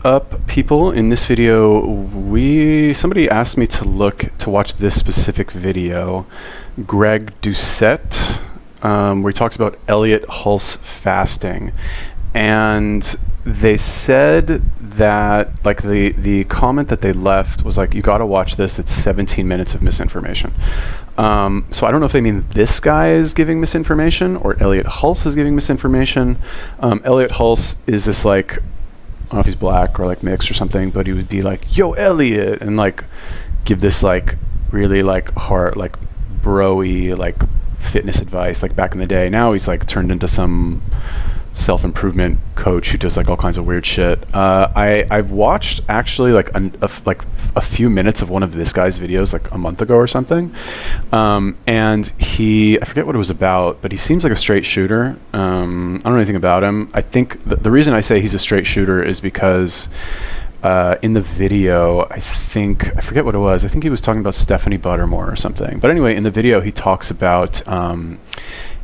up, people? In this video, somebody asked me to watch this specific video, Greg Doucette, where he talks about Elliot Hulse fasting, and they said that like the comment that they left was like, you got to watch this. It's 17 minutes of misinformation. So I don't know if they mean this guy is giving misinformation or Elliot Hulse is giving misinformation. Elliot Hulse is this like, I don't know if he's black or like mixed or something, but he would be like, yo, Elliot, and like give this like really like hard, like bro-y, like fitness advice like back in the day. Now he's like turned into some self-improvement coach who does like all kinds of weird shit. I've watched actually like a few minutes of one of this guy's videos like a month ago or something, and I forget what it was about, but he seems like a straight shooter. I don't know anything about him. I think the reason I say he's a straight shooter is because in the video, I forget what it was. I think he was talking about Stephanie Buttermore or something. But anyway, in the video, he talks about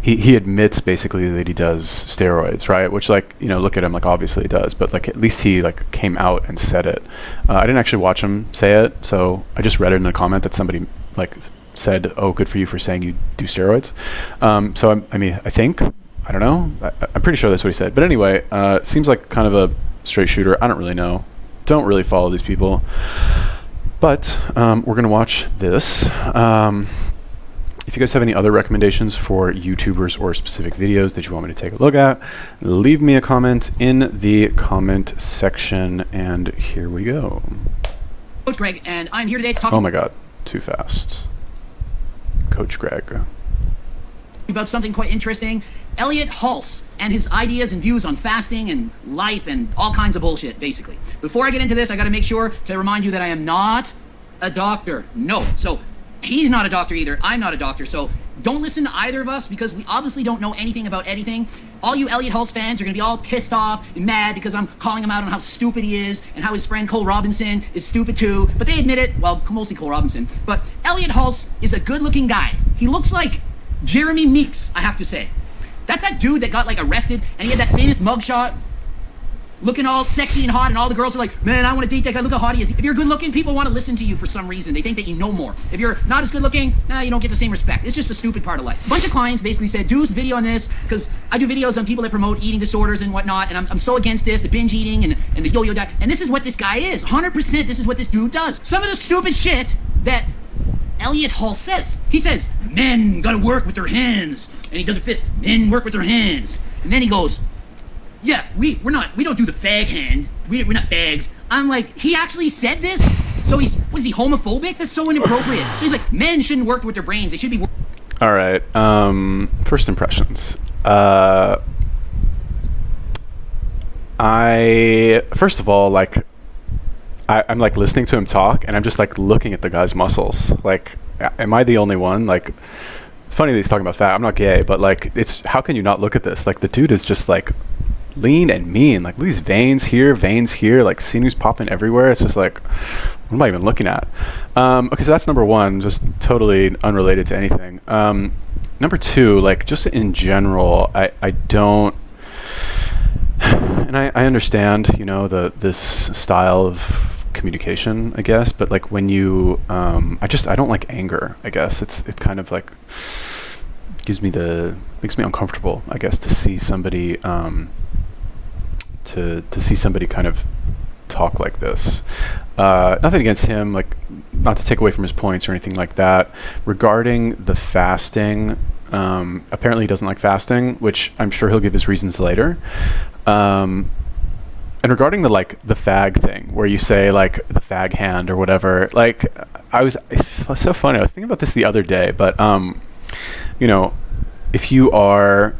he admits basically that he does steroids, right? Which, like, you know, look at him, like obviously he does, but like at least he like came out and said it. I didn't actually watch him say it, so I just read it in a comment that somebody like said, "Oh, good for you for saying you do steroids." So I don't know. I'm pretty sure that's what he said. But anyway, it seems like kind of a straight shooter. I don't really know. Don't really follow these people. But we're gonna watch this. If you guys have any other recommendations for YouTubers or specific videos that you want me to take a look at, leave me a comment in the comment section, and here we go. Coach Greg, and I'm here today to talk Oh my god, too fast. Coach Greg. About something quite interesting. Elliot Hulse and his ideas and views on fasting and life and all kinds of bullshit, basically. Before I get into this, I gotta make sure to remind you that I am not a doctor. No. So he's not a doctor either. I'm not a doctor. So don't listen to either of us because we obviously don't know anything about anything. All you Elliot Hulse fans are going to be all pissed off and mad because I'm calling him out on how stupid he is and how his friend Cole Robinson is stupid too. But they admit it. Well, mostly Cole Robinson. But Elliot Hulse is a good-looking guy. He looks like Jeremy Meeks, I have to say. That's that dude that got like arrested and he had that famous mugshot looking all sexy and hot, and all the girls are like, man, I want to date that guy, look how hot he is. If you're good looking, people want to listen to you for some reason. They think that you know more. If you're not as good looking, you don't get the same respect. It's just a stupid part of life. A bunch of clients basically said, do a video on this, because I do videos on people that promote eating disorders and whatnot, and I'm so against this, the binge eating and the yo-yo diet, and this is what this guy is. 100% this is what this dude does. Some of the stupid shit that Elliot Hulse says. He says, men gotta work with their hands. And he does it with this, men work with their hands. And then he goes, yeah, we don't do the fag hand. We're not fags. I'm like, he actually said this? So is he homophobic? That's so inappropriate. So he's like, men shouldn't work with their brains. They should be. All right. First impressions. First of all, like, I'm like listening to him talk, and I'm just like looking at the guy's muscles. Like, am I the only one? Like, it's funny that he's talking about fat. I'm not gay, but like, how can you not look at this? Like, the dude is just like lean and mean. Like, these veins here, like sinews popping everywhere. It's just like, what am I even looking at? Okay, so that's number one, just totally unrelated to anything. Number two, like, just in general, I don't, and I understand, you know, this style of communication, I guess, but like when you, I don't like anger, I guess. It kind of like makes me uncomfortable, I guess, to see somebody, to see somebody kind of talk like this. Nothing against him, like, not to take away from his points or anything like that. Regarding the fasting, apparently he doesn't like fasting, which I'm sure he'll give his reasons later. And regarding the fag thing, where you say like the fag hand or whatever, like, it was so funny. I was thinking about this the other day, but you know, if you are,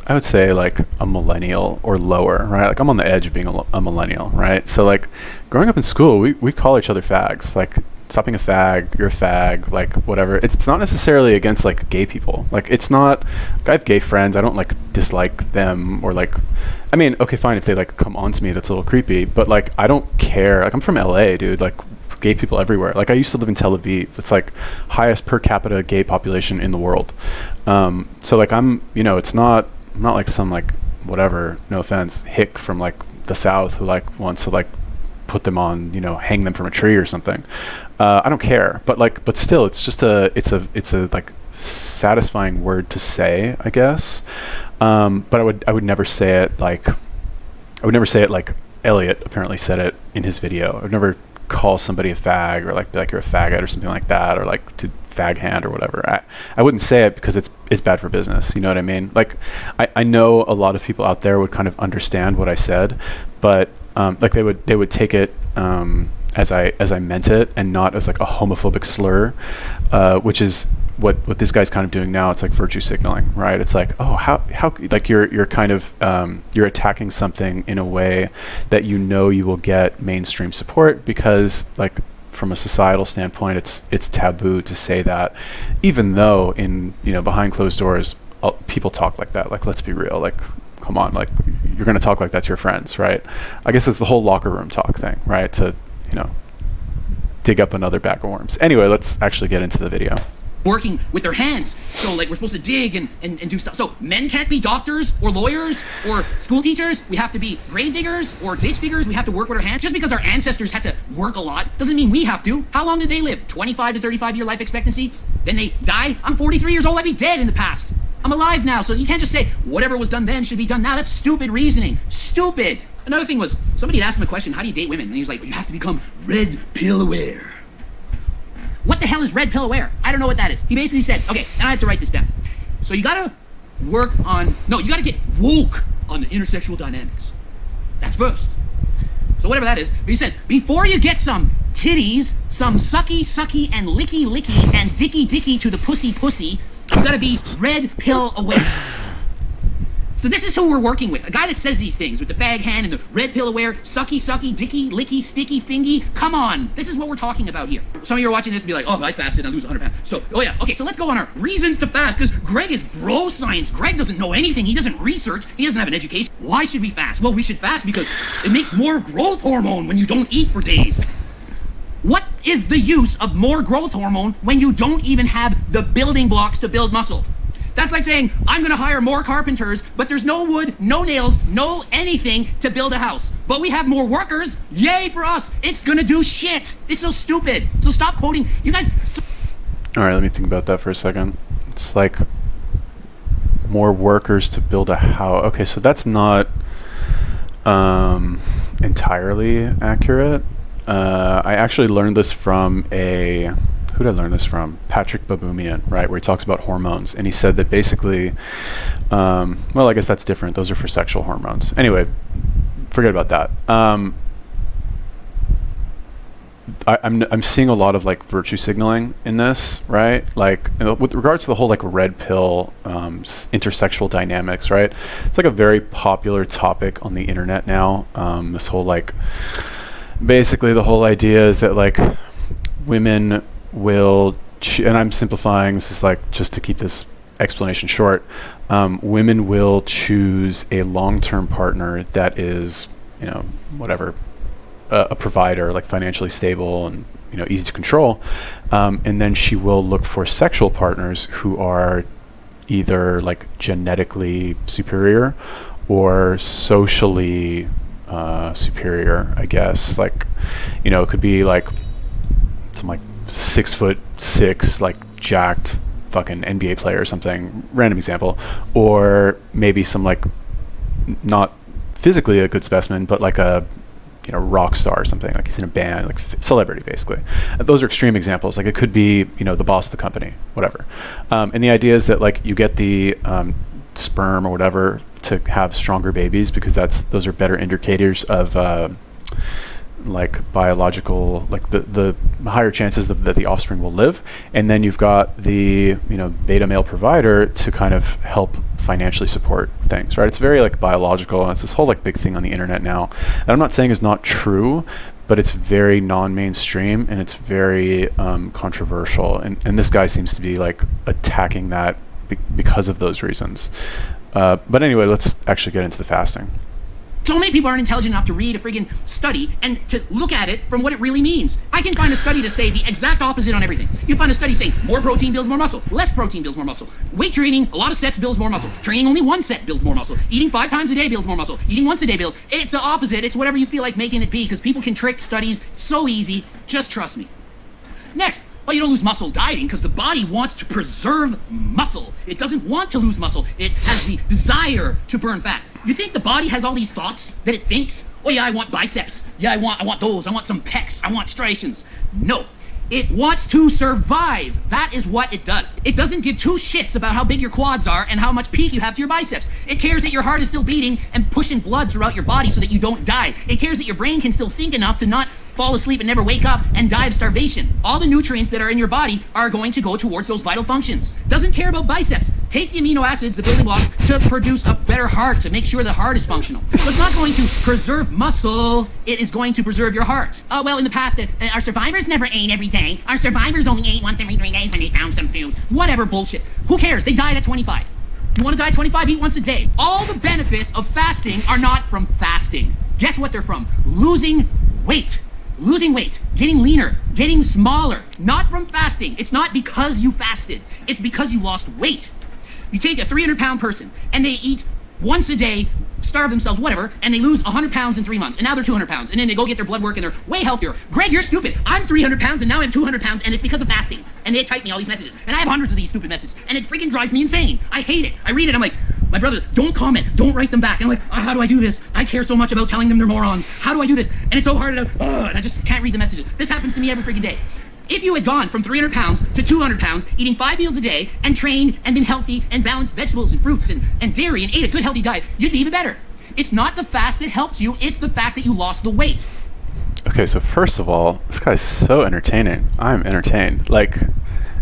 I would say like a millennial or lower, right? Like, I'm on the edge of being a millennial, right? So like, growing up in school, we call each other fags. Like, stop being a fag, you're a fag, like, whatever. It's not necessarily against like gay people. Like, it's not, I have gay friends, I don't like dislike them, or like, I mean, okay, fine, if they like come on to me, that's a little creepy, but like, I don't care. Like, I'm from LA, dude. Like, gay people everywhere. Like, I used to live in Tel Aviv. It's like highest per capita gay population in the world. So like, I'm not like some like, whatever, no offense, hick from like the South who like wants to like put them on, hang them from a tree or something. I don't care, but still, it's just it's a like satisfying word to say, I guess. But I would never say it like Elliot apparently said it in his video. I would never call somebody a fag, or be like you're a faggot or something like that, or like to fag hand or whatever. I wouldn't say it because it's bad for business. You know what I mean? Like I know a lot of people out there would kind of understand what I said, but like they would take it as I meant it, and not as like a homophobic slur, which is what this guy's kind of doing now. It's like virtue signaling, right? It's like, oh, how like you're kind of you're attacking something in a way that you will get mainstream support, because like from a societal standpoint, it's taboo to say that, even though in behind closed doors people talk like that. Like, let's be real, like, come on, like, you're going to talk like that to your friends, right? I guess it's the whole locker room talk thing, right? To dig up another bag of worms. Anyway, let's actually get into the video. Working with their hands. So like we're supposed to dig and do stuff. So men can't be doctors or lawyers or school teachers. We have to be grave diggers or ditch diggers. We have to work with our hands. Just because our ancestors had to work a lot doesn't mean we have to. How long did they live? 25 to 35 year life expectancy? Then they die? I'm 43 years old. I'd be dead in the past. I'm alive now. So you can't just say whatever was done then should be done now. That's stupid reasoning. Stupid. Another thing was, somebody had asked him a question, how do you date women? And he was like, you have to become red pill aware. What the hell is red pill aware? I don't know what that is. He basically said, okay, and I have to write this down. So you gotta you gotta get woke on the intersexual dynamics. That's first. So whatever that is, but he says, before you get some titties, some sucky, and licky, and dicky to the pussy, you gotta be red pill aware. So this is who we're working with. A guy that says these things with the bag hand and the red pill aware, sucky, dicky, licky, sticky, fingy. Come on. This is what we're talking about here. Some of you are watching this and be like, oh, I fasted and I lose 100 pounds. So, okay, so let's go on our reasons to fast, because Greg is bro science. Greg doesn't know anything. He doesn't research. He doesn't have an education. Why should we fast? Well, we should fast because it makes more growth hormone when you don't eat for days. What is the use of more growth hormone when you don't even have the building blocks to build muscle? That's like saying, I'm gonna hire more carpenters, but there's no wood, no nails, no anything to build a house. But we have more workers, yay for us. It's gonna do shit. It's so stupid. So stop quoting, you guys. All right, let me think about that for a second. It's like more workers to build a house. Okay, so that's not entirely accurate. I actually learned this from who did I learn this from? Patrick Baboumian, right, where he talks about hormones. And he said that basically, well, I guess that's different. Those are for sexual hormones. Anyway, forget about that. I'm seeing a lot of like virtue signaling in this, right? Like with regards to the whole like red pill intersexual dynamics, right? It's like a very popular topic on the internet now. This whole like, basically the whole idea is that like women will, and I'm simplifying, this is like just to keep this explanation short, women will choose a long-term partner that is, whatever, a provider, like financially stable and easy to control, and then she will look for sexual partners who are either like genetically superior or socially superior, I guess. Like, it could be like some like 6'6", like jacked fucking NBA player or something, random example, or maybe some like not physically a good specimen, but like a rock star or something, like he's in a band, like celebrity basically. Those are extreme examples. Like it could be the boss of the company, whatever. And the idea is that like you get the sperm or whatever to have stronger babies, because those are better indicators of like biological, like the higher chances that the offspring will live. And then you've got the beta male provider to kind of help financially support things, right? It's very like biological, and it's this whole like big thing on the internet now that I'm not saying is not true, but it's very non-mainstream and it's very controversial, and this guy seems to be like attacking that because of those reasons. But anyway, let's actually get into the fasting. So many people aren't intelligent enough to read a friggin' study and to look at it from what it really means. I can find a study to say the exact opposite on everything. You can find a study saying more protein builds more muscle, less protein builds more muscle. Weight training, a lot of sets builds more muscle. Training only one set builds more muscle. Eating 5 times a day builds more muscle. Eating once a day builds. It's the opposite. It's whatever you feel like making it be, because people can trick studies. It's so easy. Just trust me. Next, well, you don't lose muscle dieting because the body wants to preserve muscle. It doesn't want to lose muscle. It has the desire to burn fat. You think the body has all these thoughts that it thinks, oh yeah, I want biceps. Yeah, I want those. I want some pecs. I want striations. No. It wants to survive. That is what it does. It doesn't give 2 shits about how big your quads are and how much peak you have to your biceps. It cares that your heart is still beating and pushing blood throughout your body so that you don't die. It cares that your brain can still think enough to not fall asleep and never wake up and die of starvation. All the nutrients that are in your body are going to go towards those vital functions. Doesn't care about biceps. Take the amino acids, the building blocks, to produce a better heart, to make sure the heart is functional. So it's not going to preserve muscle, it is going to preserve your heart. Oh, well, in the past, our survivors never ate every day. Our survivors only ate once every 3 days when they found some food. Whatever bullshit. Who cares? They died at 25. You want to die at 25? Eat once a day. All the benefits of fasting are not from fasting. Guess what they're from? Losing weight. Losing weight, getting leaner, getting smaller, not from fasting. It's not because you fasted. It's because you lost weight. You take a 300-pound person and they eat once a day, starve themselves, whatever, and they lose 100 pounds in 3 months, and now they're 200 pounds, and then they go get their blood work and they're way healthier. Greg, you're stupid. I'm 300 pounds and now I'm 200 pounds, and it's because of fasting. And they type me all these messages, and I have hundreds of these stupid messages, and it freaking drives me insane. I hate it. I read it, I'm like, my brother, don't comment, don't write them back. And I'm like, how do I do this? I care so much about telling them they're morons. How do I do this? And it's so hard to, and I just can't read the messages. This happens to me every freaking day. If you had gone from 300 pounds to 200 pounds, eating 5 meals a day, and trained, and been healthy, and balanced vegetables and fruits and dairy, and ate a good healthy diet, you'd be even better. It's not the fast that helped you, it's the fact that you lost the weight. Okay, so first of all, this guy's so entertaining. I'm entertained. Like,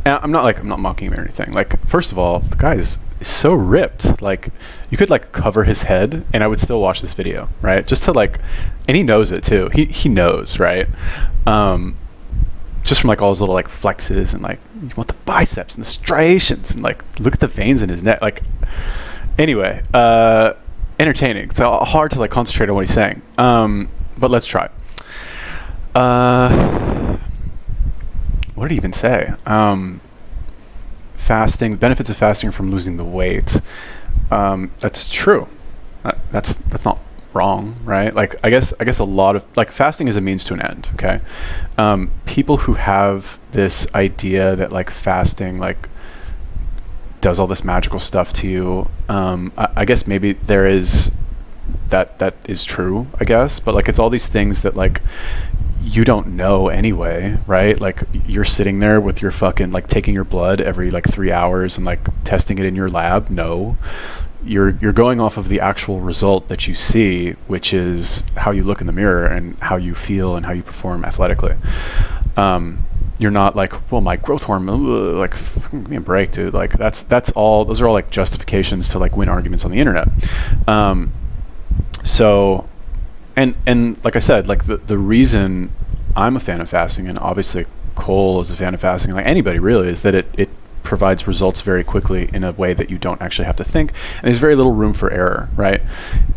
and I'm not mocking him or anything. Like, first of all, the guy is so ripped. Like, you could like cover his head and I would still watch this video, right? Just to like, and he knows it too. He knows, right? Just from like all his little like flexes and like, you want the biceps and the striations and like, look at the veins in his neck. Like, anyway, entertaining. It's hard to like concentrate on what he's saying. But let's try. What did he even say? Fasting, benefits of fasting from losing the weight. That's true. That's not wrong, right? Like, I guess a lot of like fasting is a means to an end. Okay. People who have this idea that like fasting like does all this magical stuff to you, I guess maybe there is that is true, I guess, but like it's all these things that like you don't know anyway, right? Like you're sitting there with your fucking like taking your blood every like 3 hours and like testing it in your lab. No, you're going off of the actual result that you see, which is how you look in the mirror and how you feel and how you perform athletically. You're not like, well, my growth hormone, like, give me a break, dude. Like that's all, those are all like justifications to like win arguments on the internet. So, and like I said, like the reason I'm a fan of fasting, and obviously Cole is a fan of fasting, like anybody really, is that it provides results very quickly in a way that you don't actually have to think, and there's very little room for error, right?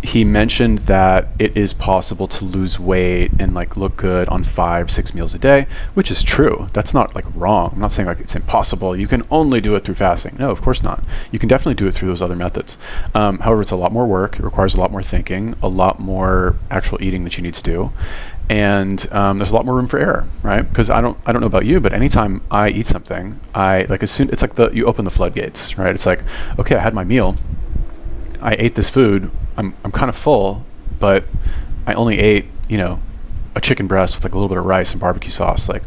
He mentioned that it is possible to lose weight and like look good on 5-6 meals a day, which is true. That's not like wrong. I'm not saying like it's impossible. You can only do it through fasting. No, of course not. You can definitely do it through those other methods. However, it's a lot more work. It requires a lot more thinking, a lot more actual eating that you need to do. And there's a lot more room for error, right? Because I don't know about you, but anytime I eat something, I like as soon it's like you open the floodgates, right? It's like, okay, I had my meal, I ate this food, I'm kind of full, but I only ate a chicken breast with like a little bit of rice and barbecue sauce. Like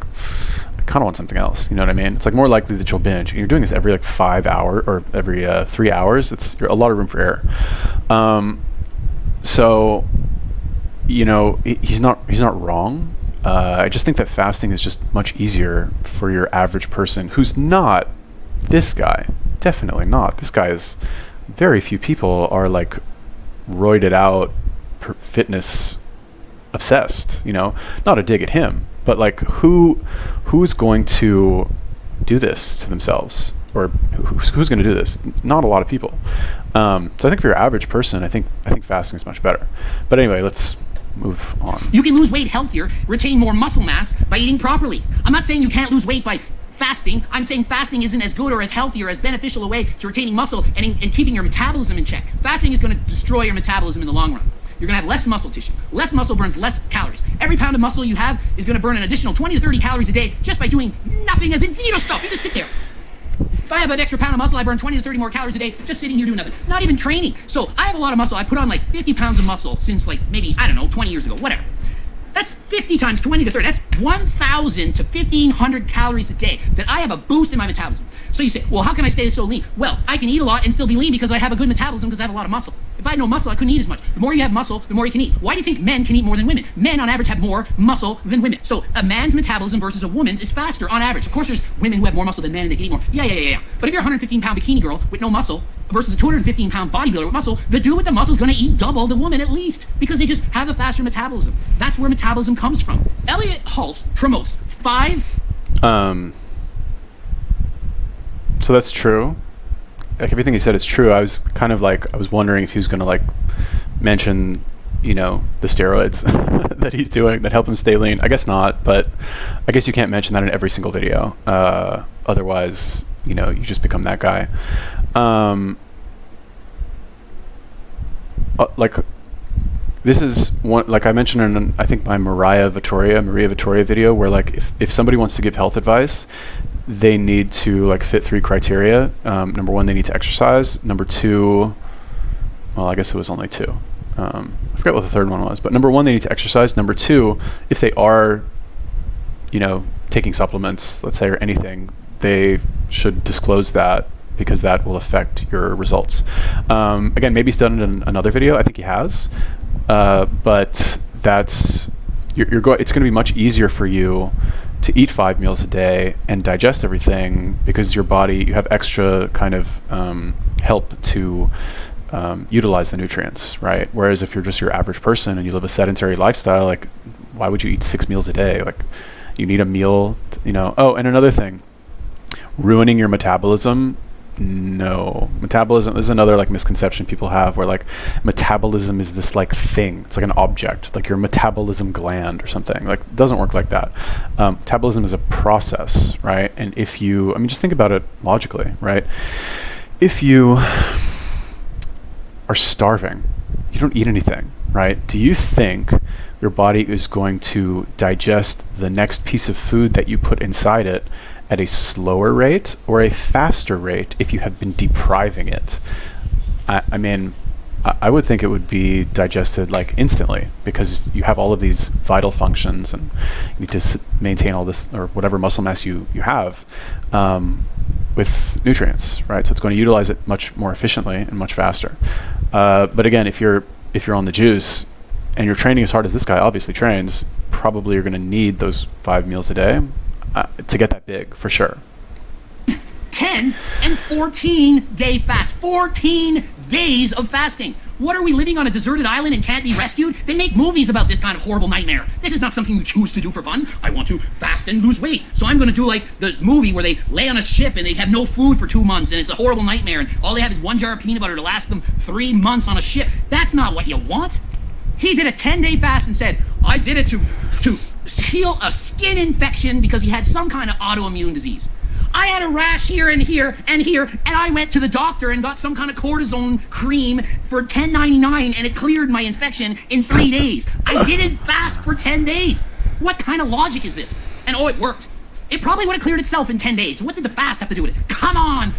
I kind of want something else. You know what I mean? It's like more likely that you'll binge. And you're doing this every like 5 hour or every 3 hours. It's a lot of room for error. So. He's not wrong. I just think that fasting is just much easier for your average person who's not this guy. Definitely not. This guy is, very few people are like roided out, fitness obsessed, not a dig at him, but like who's going to do this to themselves? or who's going to do this? Not a lot of people. So I think for your average person, I think fasting is much better. But anyway, let's move on. You can lose weight healthier, retain more muscle mass by eating properly. I'm not saying you can't lose weight by fasting. I'm saying fasting isn't as good or as healthy or as beneficial a way to retaining muscle and keeping your metabolism in check. Fasting is going to destroy your metabolism in the long run. You're going to have less muscle tissue. Less muscle burns less calories. Every pound of muscle you have is going to burn an additional 20 to 30 calories a day just by doing nothing, as in zero stuff. You just sit there. If I have an extra pound of muscle, I burn 20 to 30 more calories a day just sitting here doing nothing. Not even training. So I have a lot of muscle. I put on like 50 pounds of muscle since like maybe, I don't know, 20 years ago, whatever. That's 50 times 20 to 30. That's 1,000 to 1,500 calories a day that I have a boost in my metabolism. So you say, well, how can I stay so lean? Well, I can eat a lot and still be lean because I have a good metabolism because I have a lot of muscle. If I had no muscle, I couldn't eat as much. The more you have muscle, the more you can eat. Why do you think men can eat more than women? Men, on average, have more muscle than women. So a man's metabolism versus a woman's is faster on average. Of course, there's women who have more muscle than men and they can eat more. Yeah. But if you're a 115-pound bikini girl with no muscle versus a 215-pound bodybuilder with muscle, the dude with the muscle is going to eat double the woman at least because they just have a faster metabolism. That's where metabolism comes from. Elliot Hulse promotes 5... So that's true. Like everything he said is true. I was kind of like, I was wondering if he was going to like mention, you know, the steroids that he's doing that help him stay lean. I guess not, but I guess you can't mention that in every single video. Otherwise, you know, you just become that guy. Like this is one, like I mentioned in, I think my Maria Vittoria video, where like if somebody wants to give health advice, they need to like fit 3 criteria. Number 1, they need to exercise. Number 2, well, I guess it was only 2. I forget what the third one was, but number 1, they need to exercise. Number 2, if they are, you know, taking supplements, let's say, or anything, they should disclose that because that will affect your results. Again, maybe he's done it in another video. I think he has, but that's it's going to be much easier for you to eat 5 meals a day and digest everything because your body, you have extra kind of help to utilize the nutrients, right? Whereas if you're just your average person and you live a sedentary lifestyle, like why would you eat 6 meals a day? Like you need a meal, you know. Oh, and another thing, ruining your metabolism. No, metabolism is another like misconception people have where like metabolism is this like thing. It's like an object, like your metabolism gland or something. Like it doesn't work like that. Metabolism is a process, right? And if you, I mean, just think about it logically, right? If you are starving, you don't eat anything, right? Do you think your body is going to digest the next piece of food that you put inside it at a slower rate or a faster rate if you have been depriving it? I mean, I would think it would be digested like instantly because you have all of these vital functions and you need to maintain all this or whatever muscle mass you have with nutrients, right? So it's going to utilize it much more efficiently and much faster. But again, if you're on the juice and you're training as hard as this guy obviously trains, probably you're going to need those 5 meals a day to get that big, for sure. 10 and 14-day fast. 14 days of fasting. What are we, living on a deserted island and can't be rescued? They make movies about this kind of horrible nightmare. This is not something you choose to do for fun. I want to fast and lose weight. So I'm going to do like the movie where they lay on a ship and they have no food for 2 months and it's a horrible nightmare and all they have is 1 jar of peanut butter to last them 3 months on a ship. That's not what you want. He did a 10-day fast and said, I did it to heal a skin infection because he had some kind of autoimmune disease. I had a rash here and here and here, and I went to the doctor and got some kind of cortisone cream for $10.99, and it cleared my infection in 3 days. I didn't fast for 10 days. What kind of logic is this? And oh, it worked. It probably would have cleared itself in 10 days. What did the fast have to do with it? Come on.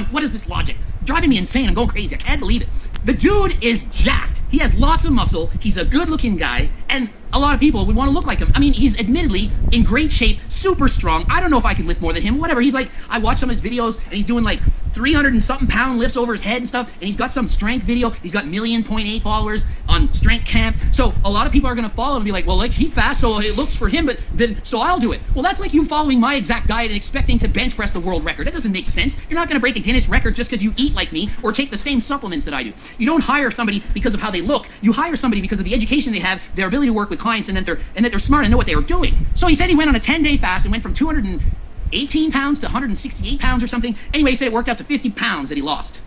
What is this logic? Driving me insane. I'm going crazy. I can't believe it. The dude is jacked. He has lots of muscle. He's a good-looking guy, and a lot of people would want to look like him. I mean, he's admittedly in great shape, super strong. I don't know if I could lift more than him. Whatever. He's like, I watch some of his videos, and he's doing like 300 and something pound lifts over his head and stuff, and he's got some strength video. He's got 1.8 followers on Strength Camp. So a lot of people are going to follow him and be like, well, like he fasts, so it looks for him, but then so I'll do it. Well, that's like you following my exact diet and expecting to bench press the world record. That doesn't make sense. You're not going to break a Guinness record just because you eat like me or take the same supplements that I do. You don't hire somebody because of how they look. You hire somebody because of the education they have, their ability to work with clients, and that they're smart and know what they were doing. So he said he went on a 10-day fast and went from 18 pounds to 168 pounds or something. Anyway, he said it worked out to 50 pounds that he lost.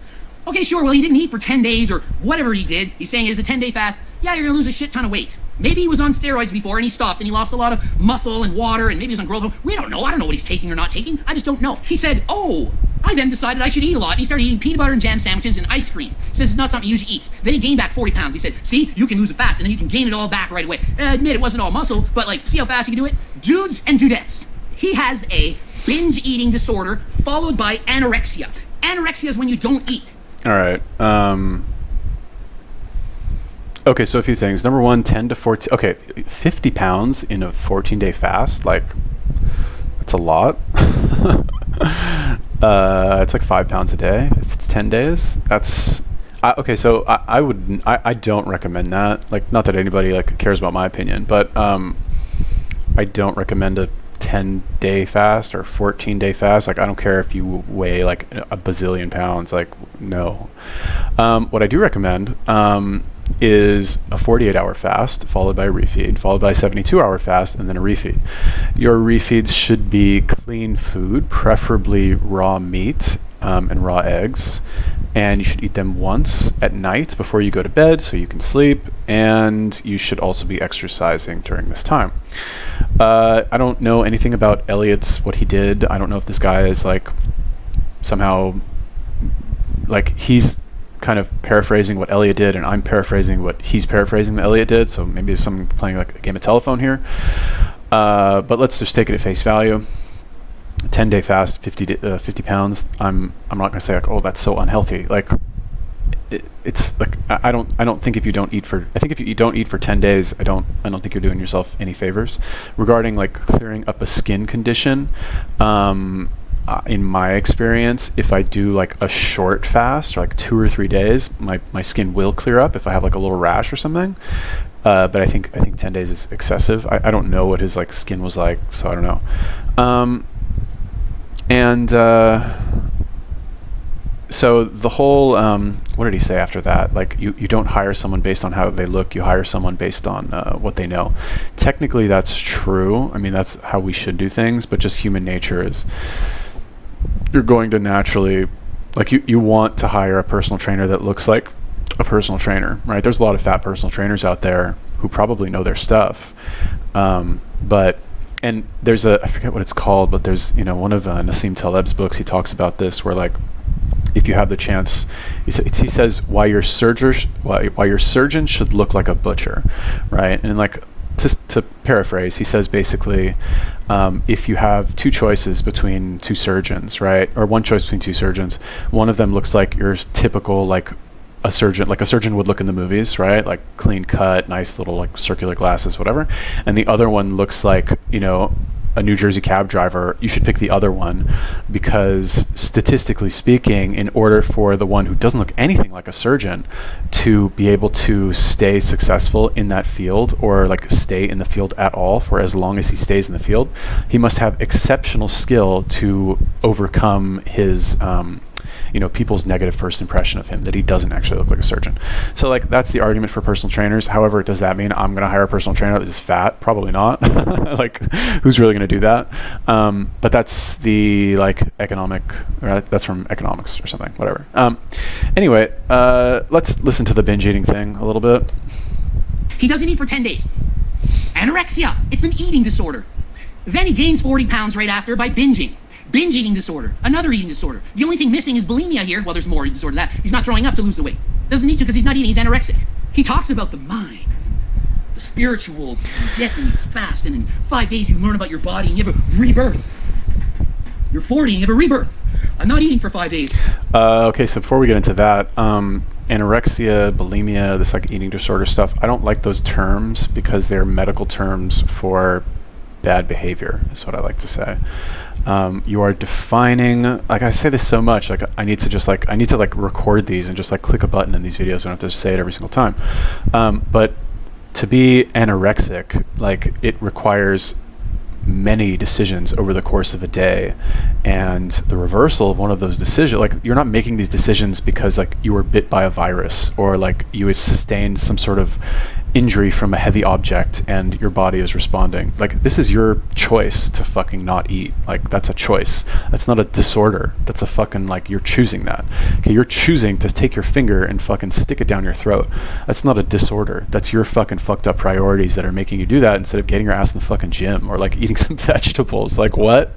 Okay, sure, well, he didn't eat for 10 days or whatever he did. He's saying it was a 10-day fast. Yeah, you're gonna lose a shit ton of weight. Maybe he was on steroids before and he stopped and he lost a lot of muscle and water, and maybe he was on growth hormone. We don't know. I don't know what he's taking or not taking. I just don't know. He said, oh, I then decided I should eat a lot. And he started eating peanut butter and jam sandwiches and ice cream. He says it's not something he usually eats. Then he gained back 40 pounds. He said, see, you can lose it fast and then you can gain it all back right away. I admit it wasn't all muscle, but like, see how fast you can do it? Dudes and dudettes. He has a binge eating disorder followed by anorexia. Anorexia is when you don't eat. All right. Okay, so a few things. Number one, 10 to 14. Okay, 50 pounds in a 14-day fast. Like, that's a lot. It's like 5 pounds a day. If it's 10 days, that's... okay, so I don't recommend that. Like, not that anybody like cares about my opinion, but I don't recommend a 10-day fast or 14-day fast. Like, I don't care if you weigh like a bazillion pounds. Like, no. What I do recommend is a 48-hour fast followed by a refeed, followed by a 72-hour fast, and then a refeed. Your refeeds should be clean food, preferably raw meat and raw eggs, and you should eat them once at night before you go to bed so you can sleep, and you should also be exercising during this time. I don't know anything about Elliot's, what he did. I don't know if this guy is like somehow like he's kind of paraphrasing what Elliot did and I'm paraphrasing what he's paraphrasing that Elliot did, so maybe there's someone playing like a game of telephone here. But let's just take it at face value. 10-day fast, 50 pounds. I'm not going to say like, oh, that's so unhealthy. Like, it's like I don't think if you don't eat for, I think if you don't eat for 10 days, I don't think you're doing yourself any favors. Regarding like clearing up a skin condition, in my experience, if I do like a short fast, or like 2 or 3 days, my skin will clear up if I have like a little rash or something. But I think 10 days is excessive. I don't know what his like skin was like, so I don't know. So the whole, what did he say after that? Like, you don't hire someone based on how they look, you hire someone based on what they know. Technically, that's true. I mean, that's how we should do things, but just human nature is, you're going to naturally, like, you want to hire a personal trainer that looks like a personal trainer, right? There's a lot of fat personal trainers out there who probably know their stuff. And there's I forget what it's called, but there's, one of Nassim Taleb's books, he talks about this, where like, if you have the chance, he says why your surgeon should look like a butcher, right? And like, to paraphrase, he says basically, if you have two choices between two surgeons, right, or one choice between two surgeons, one of them looks like your typical like a surgeon would look in the movies, right? Like clean cut, nice little like circular glasses, whatever. And the other one looks like, a New Jersey cab driver. You should pick the other one, because statistically speaking, in order for the one who doesn't look anything like a surgeon to be able to stay successful in that field, or like stay in the field at all for as long as he stays in the field, he must have exceptional skill to overcome his people's negative first impression of him, that he doesn't actually look like a surgeon. So like, that's the argument for personal trainers. However, does that mean I'm going to hire a personal trainer that is fat? Probably not. Like, who's really going to do that? But that's the like economic, or that's from economics or something, whatever. Anyway, let's listen to the binge eating thing a little bit. He doesn't eat for 10 days. Anorexia, it's an eating disorder. Then he gains 40 pounds right after by binging. Binge eating disorder, another eating disorder. The only thing missing is bulimia here. Well, there's more eating disorder than that. He's not throwing up to lose the weight. Doesn't need to, because he's not eating, he's anorexic. He talks about the mind, the spiritual, you get and it's fast, and in 5 days you learn about your body and you have a rebirth. You're 40 and you have a rebirth. I'm not eating for 5 days. Okay, so before we get into that, anorexia, bulimia, this like eating disorder stuff, I don't like those terms because they're medical terms for bad behavior, is what I like to say. You are defining, like I say this so much, like I need to record these and just like click a button in these videos. I don't have to say it every single time. But to be anorexic, like it requires many decisions over the course of a day, and the reversal of one of those decisions, like you're not making these decisions because like you were bit by a virus, or like you had sustained some sort of injury from a heavy object and your body is responding. Like, this is your choice to fucking not eat. Like, that's a choice. That's not a disorder. That's a fucking, like, you're choosing that. Okay, you're choosing to take your finger and fucking stick it down your throat. That's not a disorder. That's your fucking fucked up priorities that are making you do that instead of getting your ass in the fucking gym or like eating some vegetables. Like, what?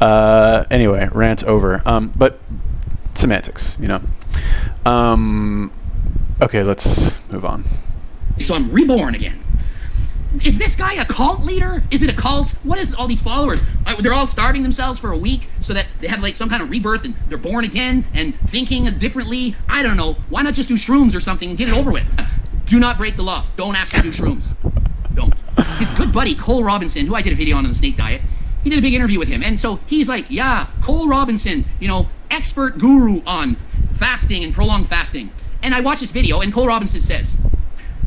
Anyway, rant over. But semantics, you know. Okay, let's move on. So I'm reborn again. Is this guy a cult leader? Is it a cult? What is all these followers? They're all starving themselves for a week so that they have like some kind of rebirth and they're born again and thinking differently. I don't know. Why not just do shrooms or something and get it over with? Do not break the law. Don't actually do shrooms. Don't. His good buddy Cole Robinson, who I did a video on the snake diet, he did a big interview with him. And so he's like, yeah, Cole Robinson, you know, expert guru on fasting and prolonged fasting. And I watched this video and Cole Robinson says,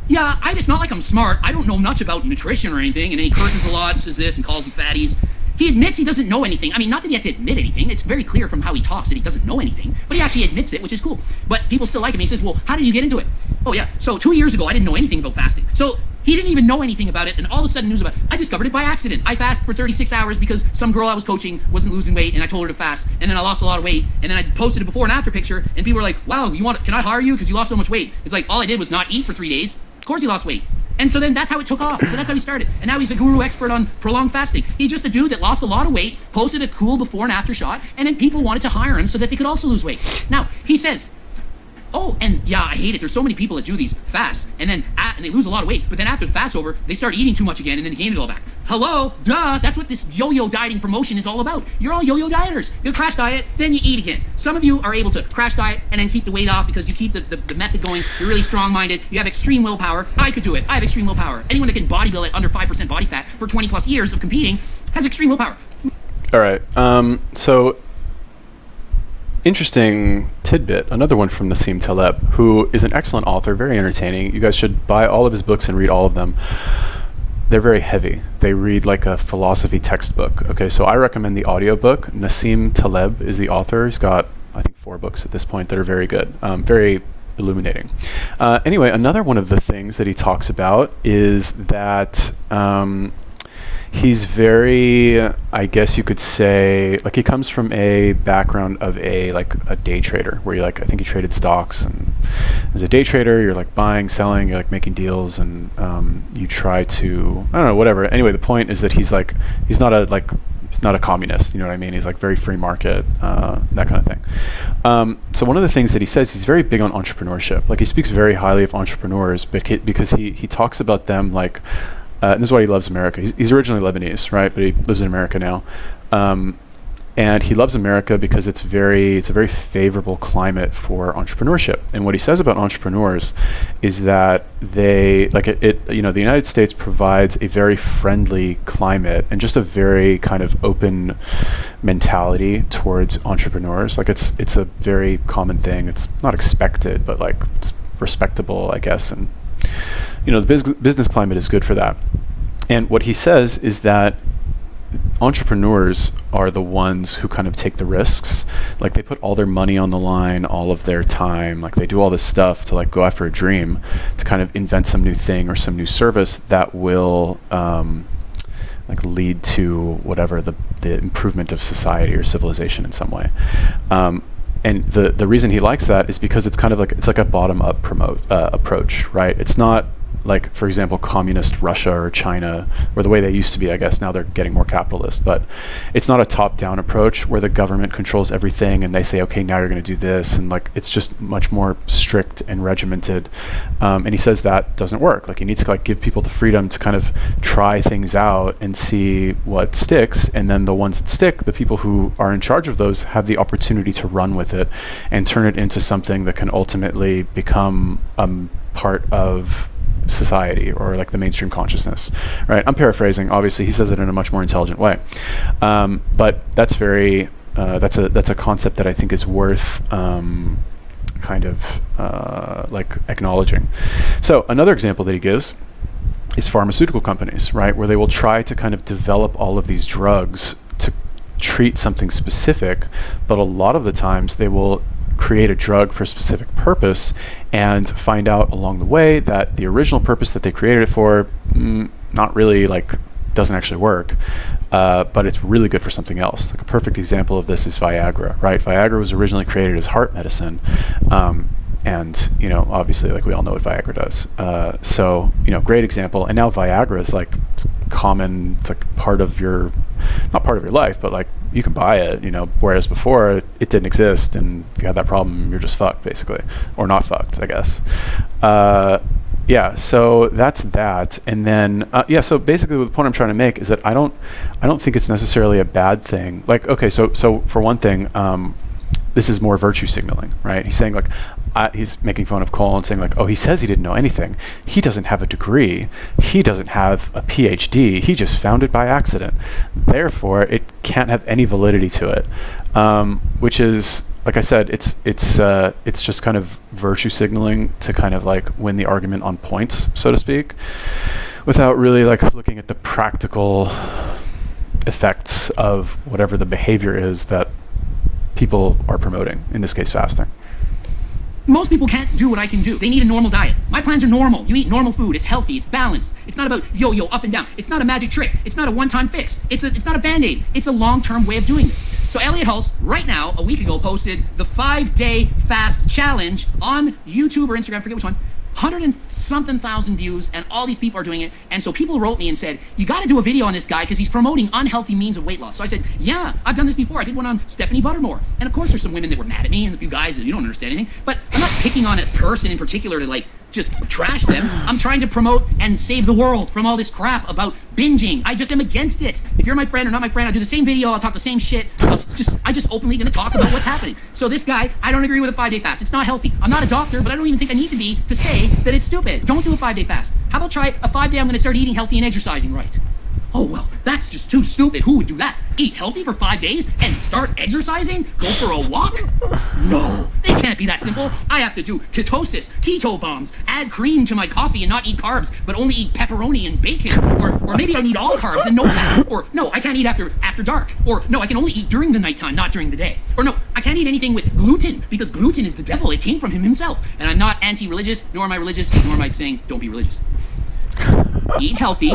yeah, it's not like I'm smart. I don't know much about nutrition or anything. And then he curses a lot and says this and calls them fatties. He admits he doesn't know anything. I mean, not that he had to admit anything. It's very clear from how he talks that he doesn't know anything. But he actually admits it, which is cool. But people still like him. He says, well, how did you get into it? Oh, yeah. So 2 years ago, I didn't know anything about fasting. So he didn't even know anything about it. And all of a sudden, news about it. I discovered it by accident. I fasted for 36 hours because some girl I was coaching wasn't losing weight. And I told her to fast. And then I lost a lot of weight. And then I posted a before and after picture. And people were like, wow, can I hire you? Because you lost so much weight. It's like, all I did was not eat for 3 days. Of course he lost weight. And so then that's how it took off. So that's how he started. And now he's a guru expert on prolonged fasting. He's just a dude that lost a lot of weight, posted a cool before and after shot, and then people wanted to hire him so that they could also lose weight. Now, he says, oh, and yeah, I hate it. There's so many people that do these fasts, and then and they lose a lot of weight, but then after the fast's over, they start eating too much again, and then they gain it all back. Hello? Duh! That's what this yo-yo dieting promotion is all about. You're all yo-yo dieters. You crash diet, then you eat again. Some of you are able to crash diet and then keep the weight off because you keep the method going. You're really strong-minded. You have extreme willpower. I could do it. I have extreme willpower. Anyone that can bodybuild at under 5% body fat for 20 plus years of competing has extreme willpower. All right. So interesting tidbit, another one from Nassim Taleb, who is an excellent author, very entertaining. You guys should buy all of his books and read all of them. They're very heavy. They read like a philosophy textbook. Okay, so I recommend the audiobook. Nassim Taleb is the author. He's got, I think, 4 books at this point that are very good, very illuminating. Anyway, another one of the things that he talks about is that he's very, I guess you could say, like he comes from a background of a day trader where I think he traded stocks, and as a day trader, you're like buying, selling, you're like making deals, and you try to, I don't know, whatever. Anyway, the point is that he's not a communist, you know what I mean? He's like very free market, that kind of thing. So one of the things that he says, he's very big on entrepreneurship. Like he speaks very highly of entrepreneurs, because he talks about them like, and this is why he loves America. He's originally Lebanese, right? But he lives in America now. And he loves America because it's a very favorable climate for entrepreneurship. And what he says about entrepreneurs is that they, the United States provides a very friendly climate and just a very kind of open mentality towards entrepreneurs. Like it's a very common thing. It's not expected, but like it's respectable, I guess. And the business climate is good for that. And what he says is that entrepreneurs are the ones who kind of take the risks. Like they put all their money on the line, all of their time, like they do all this stuff to like go after a dream, to kind of invent some new thing or some new service that will like lead to whatever the improvement of society or civilization in some way. And the reason he likes that is because it's kind of like a bottom-up approach, right? It's not like, for example, communist Russia or China, or the way they used to be, I guess. Now they're getting more capitalist, but it's not a top-down approach where the government controls everything and they say, okay, now you're going to do this, and like it's just much more strict and regimented. And he says that doesn't work. Like, you need to like give people the freedom to kind of try things out and see what sticks, and then the ones that stick, the people who are in charge of those have the opportunity to run with it and turn it into something that can ultimately become part of society or like the mainstream consciousness, right? I'm paraphrasing. Obviously, he says it in a much more intelligent way, but that's a concept that I think is worth kind of like acknowledging. So another example that he gives is pharmaceutical companies, right, where they will try to kind of develop all of these drugs to treat something specific, but a lot of the times they will create a drug for a specific purpose and find out along the way that the original purpose that they created it for, not really, like, doesn't actually work, but it's really good for something else. Like a perfect example of this is Viagra, right? Viagra was originally created as heart medicine, and obviously, like, we all know what Viagra does. So great example. And now Viagra is like common. It's like part of your, not part of your life, but like you can buy it. Whereas before it didn't exist, and if you had that problem, you're just fucked basically, or not fucked, I guess. Yeah, so that's that. And then so basically the point I'm trying to make is that I don't think it's necessarily a bad thing. Like, okay, so for one thing, this is more virtue signaling, right? He's saying, like, he's making fun of Cole and saying, like, oh, he says he didn't know anything. He doesn't have a degree. He doesn't have a PhD. He just found it by accident. Therefore, it can't have any validity to it, which is, like I said, it's just kind of virtue signaling to kind of like win the argument on points, so to speak, without really like looking at the practical effects of whatever the behavior is that people are promoting, in this case fasting. Most people can't do what I can do. They need a normal diet. My plans are normal. You eat normal food. It's healthy. It's balanced. It's not about yo-yo up and down. It's not a magic trick. It's not a one-time fix. It's not a Band-Aid. It's a long-term way of doing this. So Elliot Hulse, right now, a week ago, posted the 5-day fast challenge on YouTube or Instagram, forget which one, 100 and something thousand views, and all these people are doing it. And so people wrote me and said, you got to do a video on this guy because he's promoting unhealthy means of weight loss. So I said, yeah, I've done this before. I did one on Stephanie Buttermore. And of course there's some women that were mad at me and a few guys that you don't understand anything. But I'm not picking on a person in particular to like just trash them. I'm trying to promote and save the world from all this crap about binging. I just am against it. If you're my friend or not my friend, I'll do the same video. I'll talk the same shit. I just openly gonna talk about what's happening. So this guy, I don't agree with a 5-day fast. It's not healthy. I'm not a doctor, but I don't even think I need to be to say that it's stupid. Don't do a 5-day fast. How about try a 5-day I'm gonna start eating healthy and exercising right? Oh, well, that's just too stupid. Who would do that? Eat healthy for 5 days and start exercising? Go for a walk? No, it can't be that simple. I have to do ketosis, keto bombs, add cream to my coffee and not eat carbs, but only eat pepperoni and bacon. Or maybe I need all carbs and no fat. Or no, I can't eat after dark. Or no, I can only eat during the nighttime, not during the day. Or no, I can't eat anything with gluten because gluten is the devil. It came from him himself. And I'm not anti-religious, nor am I religious, nor am I saying don't be religious. Eat healthy.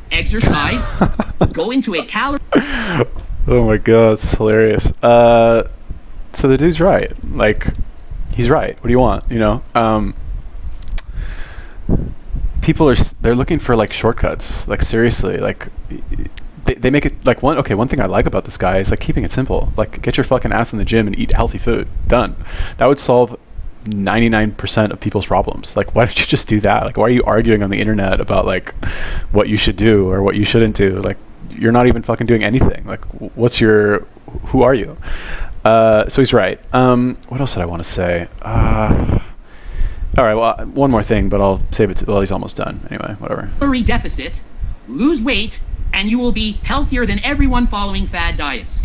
Exercise, go into a calorie. Oh my god, it's hilarious. So the dude's right. Like, he's right. What do you want? People they're looking for like shortcuts. Like, seriously, like they make it like one thing I like about this guy is like keeping it simple. Like, get your fucking ass in the gym and eat healthy food. Done. That would solve 99% of people's problems. Like, why don't you just do that? Like, why are you arguing on the internet about like what you should do or what you shouldn't do? Like, you're not even fucking doing anything. Like, who are you? So he's right. What else did I want to say? All right, well, one more thing, but I'll save it he's almost done. Anyway, whatever. Calorie deficit, lose weight, and you will be healthier than everyone following fad diets.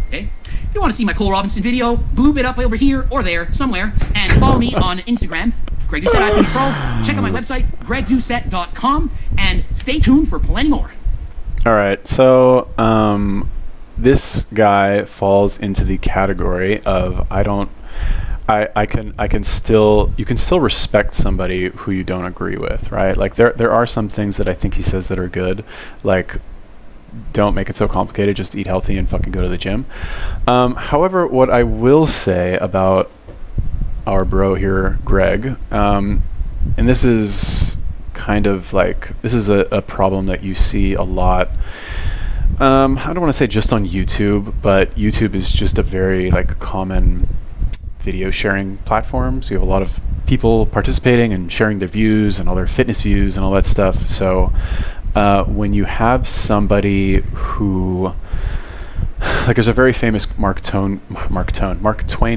Okay? If you want to see my Cole Robinson video, bloop it up over here or there, somewhere, and follow me on Instagram, Greg Doucette Pro. Check out my website, gregdoucette.com, and stay tuned for plenty more. All right, so this guy falls into the category of you can still respect somebody who you don't agree with, right? Like there are some things that I think he says that are good, like don't make it so complicated, just eat healthy and fucking go to the gym. However, what I will say about our bro here, Greg, and this is kind of like, this is a problem that you see a lot. I don't want to say just on YouTube, but YouTube is just a very like common video sharing platform. So you have a lot of people participating and sharing their views and all their fitness views and all that stuff. So when you have somebody who, like, there's a very famous Mark Twain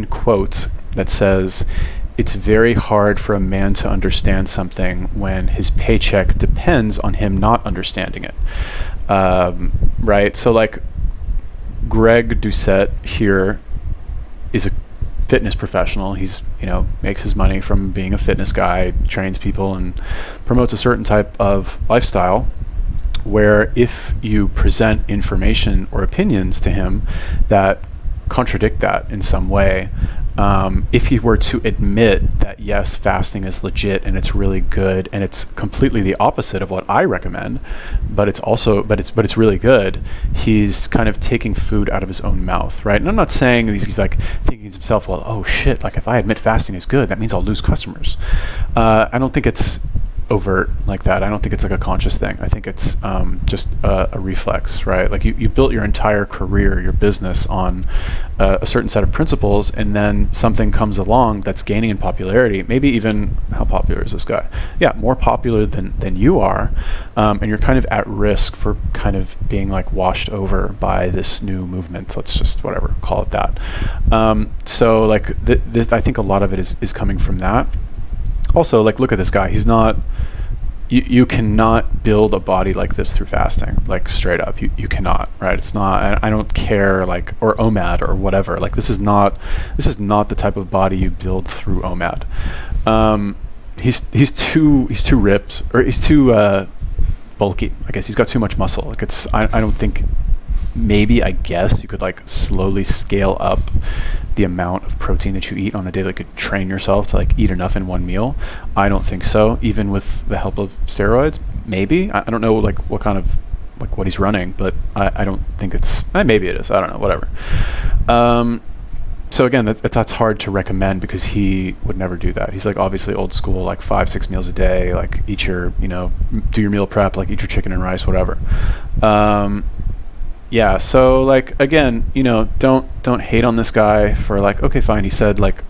quote that says, "It's very hard for a man to understand something when his paycheck depends on him not understanding it." Right? So like Greg Doucette here is a fitness professional. He's, makes his money from being a fitness guy, trains people and promotes a certain type of lifestyle where if you present information or opinions to him that contradict that in some way, if he were to admit that yes, fasting is legit and it's really good and it's completely the opposite of what I recommend, but it's really good, he's kind of taking food out of his own mouth, right? And I'm not saying he's like thinking to himself, well, oh shit, like if I admit fasting is good, that means I'll lose customers. I don't think it's overt like that. I don't think it's like a conscious thing. I think it's just a reflex, right? Like you built your entire career, your business on a certain set of principles, and then something comes along that's gaining in popularity. Maybe even, how popular is this guy? Yeah, more popular than you are, and you're kind of at risk for kind of being like washed over by this new movement. Let's just whatever call it that. So like this, I think a lot of it is coming from that. Also, like, look at this guy. He's not. You cannot build a body like this through fasting, like straight up. You cannot, right? It's not. I don't care, like, or OMAD or whatever. Like, this is not the type of body you build through OMAD. He's too ripped, or he's too bulky. I guess he's got too much muscle. Like, it's. I don't think. Maybe, I guess you could like slowly scale up the amount of protein that you eat on a day. Like, could train yourself to like eat enough in one meal. I don't think so, even with the help of steroids. Maybe, I don't know like what kind of like what he's running, but I don't think it's maybe it is, I don't know, whatever. So again, that's hard to recommend because he would never do that. He's like obviously old school, like 5-6 meals a day, like eat your, do your meal prep, like eat your chicken and rice, whatever. Yeah, so like again, don't hate on this guy for like, okay, fine, he said like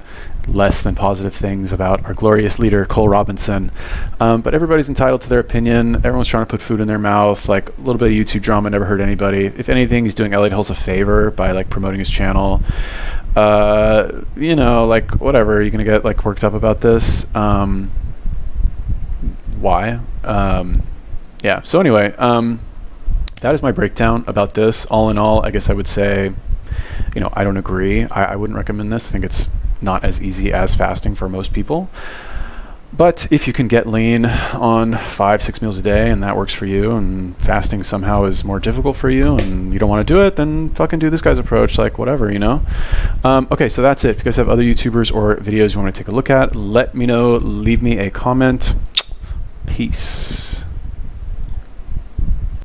less than positive things about our glorious leader Cole Robinson, but everybody's entitled to their opinion. Everyone's trying to put food in their mouth. Like a little bit of YouTube drama never hurt anybody. If anything, he's doing Elliot Hulse a favor by like promoting his channel. Like whatever, you're gonna get like worked up about this. Why? Yeah. So anyway, that is my breakdown about this. All in all, I guess I would say, I don't agree. I wouldn't recommend this. I think it's not as easy as fasting for most people. But if you can get lean on 5-6 meals a day and that works for you, and fasting somehow is more difficult for you and you don't want to do it, then fucking do this guy's approach, like whatever, Okay, so that's it. If you guys have other YouTubers or videos you want to take a look at, let me know. Leave me a comment. Peace.